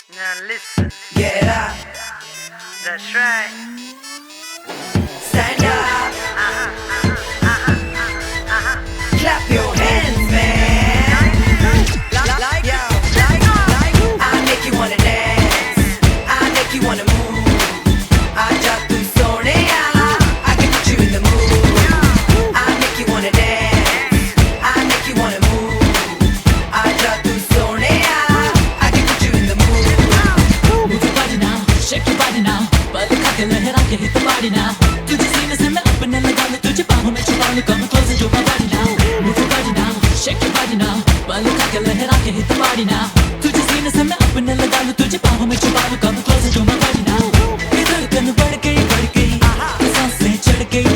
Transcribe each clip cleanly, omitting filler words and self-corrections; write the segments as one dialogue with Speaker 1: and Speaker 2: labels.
Speaker 1: Now listen.
Speaker 2: Get up.
Speaker 1: That's right.
Speaker 2: Stand up. Clap your hands, man. I make you wanna dance. I make you wanna move. आजा तू Sonia, I can put you in the mood. I make you wanna dance. I make you wanna move. आजा तू Sonia, I can put you in the mood.
Speaker 3: Move your body now, shake your body now. पल खा के लहरा के hit the body now. तुझे सीने से मैं अपने लगा लूं, तुझे बाहों में छुपा लूं, come close and do my body now. Move your body now, shake your body now. पल खा के लहरा के hit the body now. तुझे सीने से मैं अपने लगा लूं, तुझे बाहों में छुपा लूं, come close and do my body now. ये धड़कन बढ़ गई, सांसें चढ़ गई,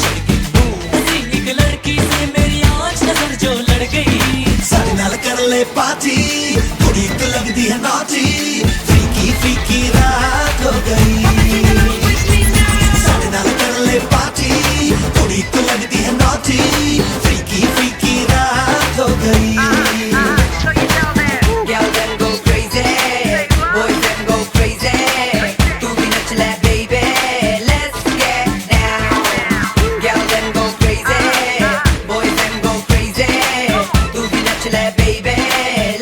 Speaker 3: हंसी एक लड़की से मेरी आज नजर जो लड़ गई.
Speaker 4: सारे नाल कर ले पार्टी, कुड़ी तो लगदी है naughty, फीकी फीकी रात हो गई. सारे नाल कर ले पार्टी, कुड़ी तो लगदी है naughty, फीकी फीकी रात हो गई.
Speaker 1: So you tell them.
Speaker 2: Girls them go crazy, boys them go crazy. तू भी नच ले baby, let's get down. Girls them go crazy, boys them go crazy. तू भी नच ले baby,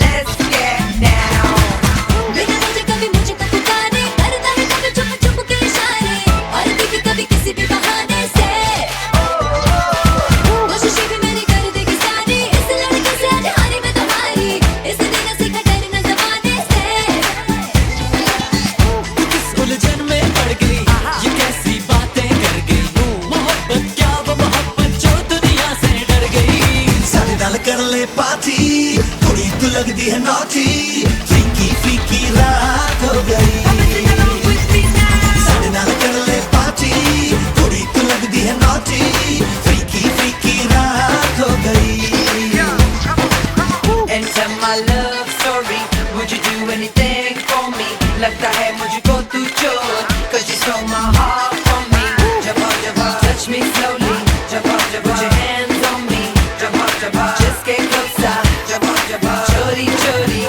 Speaker 2: let's get down.
Speaker 5: बिना मुझे कभी पुकारे, करता है कभी चुप चुप के इशारे, और भी कभी किसी भी बहाने से. कोशिशें भी मेरी कर देगी सारी, इस लड़के से आज हारी मैं तुम्हारी, इस दिन सीखा डरना ज़माने से.
Speaker 3: किस उलझन में पड़ गई, ये कैसी बातें कर गई. मोहब्बत क्या वो मोहब्बत जो दुनिया से डर गई.
Speaker 4: सारे नाल कर ले पार्टी, कुड़ी तो लगदी है naughty, फीकी फीकी रात हो गई. सारे नाल कर ले पार्टी, कुड़ी तो लगदी है naughty, फीकी फीकी रात हो गई.
Speaker 2: Enter my love story, would you do anything for me? लगता है मुझको तू चोर, 'cause you stole my heart from me. जब touch me slowly, जब put your hands on me. जब just get closer, जब चोरी चोरी.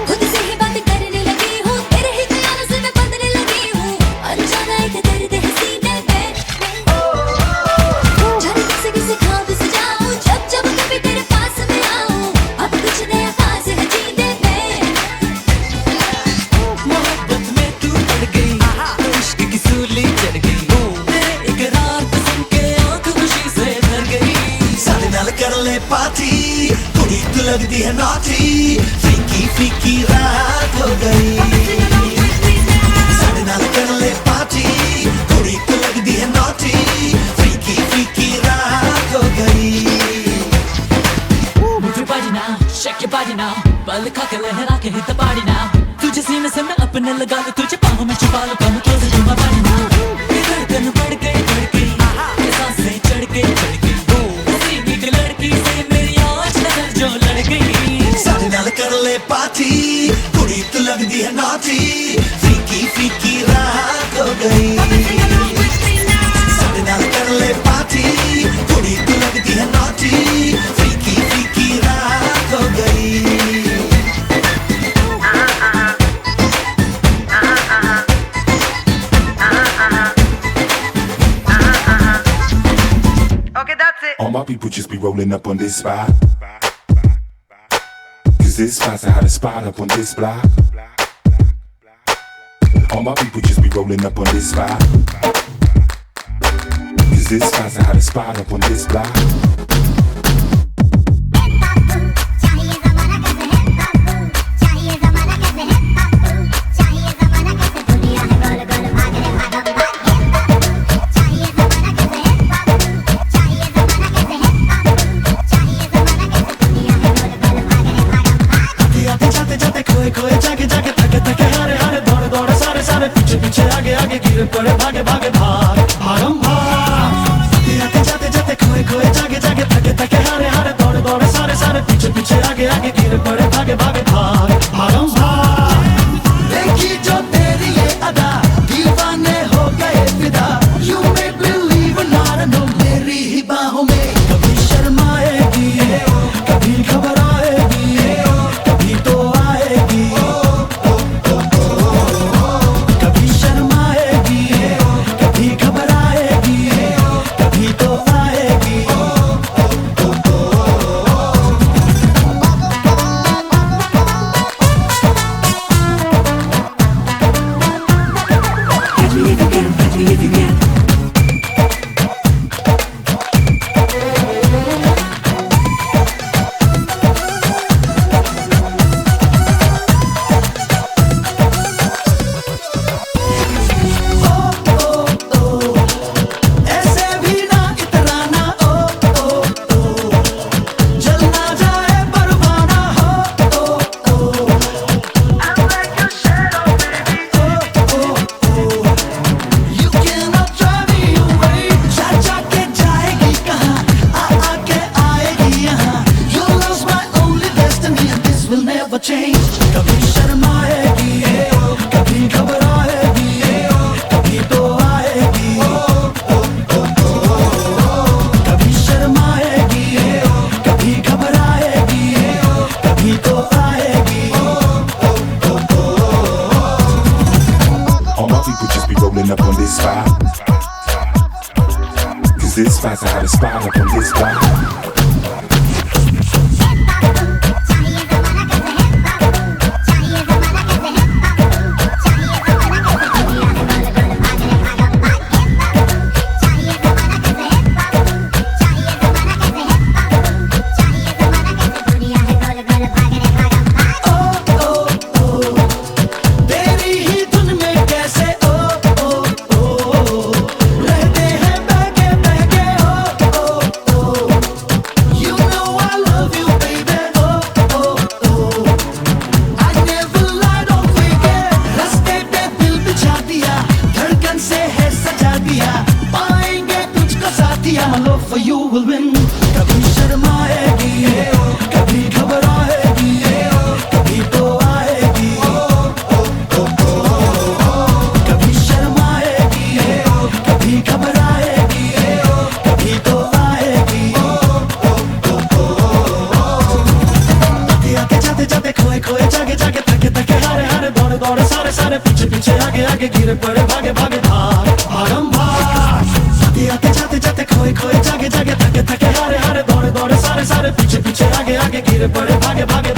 Speaker 5: खुद से ही बात करने लगी हूँ, तेरे ही ख्यालों से मैं बंधने लगी हूँ, अनजाना एक दर्द है सीने में. जाने किसे ख्वाब सजाऊं, जब कभी तेरे पास मैं आऊं, अब कुछ नया खास है जीने में.
Speaker 3: मोहब्बत में तू पड़ गई, इश्क की सूली चढ़ गई. तेरे इकरार को सुन के आँख खुशी से भर गई.
Speaker 4: सारे नाल कर ले पार्टी, कुड़ी तो लगदी है naughty, फीकी फीकी रात हो गई. सारे नाल कर ले पार्टी, कुड़ी तो लगदी है naughty, फीकी फीकी रात हो गई.
Speaker 3: Move your body now, shake your body now. पल खा के लहरा के hit the body now. तुझे सीने से मैं अपने लगा लूं, तुझे बाहों में छुपा लूं, come close and do my body now. ये धड़कन बढ़ गई, ये सांसें चढ़ गई, हंसी एक लड़की से मेरी आज नजर जो लड़ गई.
Speaker 4: सारे नाल कर ले पार्टी, कुड़ी तो लगदी है naughty, फीकी फीकी रात हो गई. सारे नाल कर ले पार्टी, कुड़ी तो लगदी है naughty, फीकी फीकी रात हो गई.
Speaker 1: Okay, that's it.
Speaker 6: All my people just be rolling up on this spot. Cause this spot's how to spot up on this block. All my people just be rolling up on this spot. Cause this spot's how to spot up on this block.
Speaker 5: चाहिए ज़माना कैसे है बाबू, चाहिए ज़माना कैसे है बाबू, चाहिए ज़माना कैसे दुनिया है गोल गोल भाग रे भागम भाग. चाहिए ज़माना कैसे है बाबू, चाहिए ज़माना कैसे है बाबू, चाहिए ज़माना कैसे दुनिया है गोल गोल भाग रे भागम भाग.
Speaker 4: आते जाते जाते खोए खोए जागे जागे थके थके हारे हारे दौड़े दौड़े सारे सारे पीछे पीछे आगे आगे गिरे पड़े भागे भागे भाग भागम भाग. आते जाते जाते खोए खोए जागे जागे
Speaker 6: Is this fast? I had a spot up on this block.
Speaker 4: My love for you will win. कभी शर्माएगी, कभी घबराएगी, कभी तो आएगी. कभी शर्माएगी, कभी घबराएगी, कभी तो आएगी. आते आते जाते जाते खोए खोए जागे जागे थके थके हारे हारे दौड़े दौड़े सारे सारे पीछे पीछे आगे आगे गिरे पड़े भागे भागे भाग भागम भाग. आते आते जाते जाते खोए खोए जागे जागे थके थके हारे हारे दौड़े दौड़े सारे सारे पीछे पीछे आगे आगे गिरे पड़े भागे भागे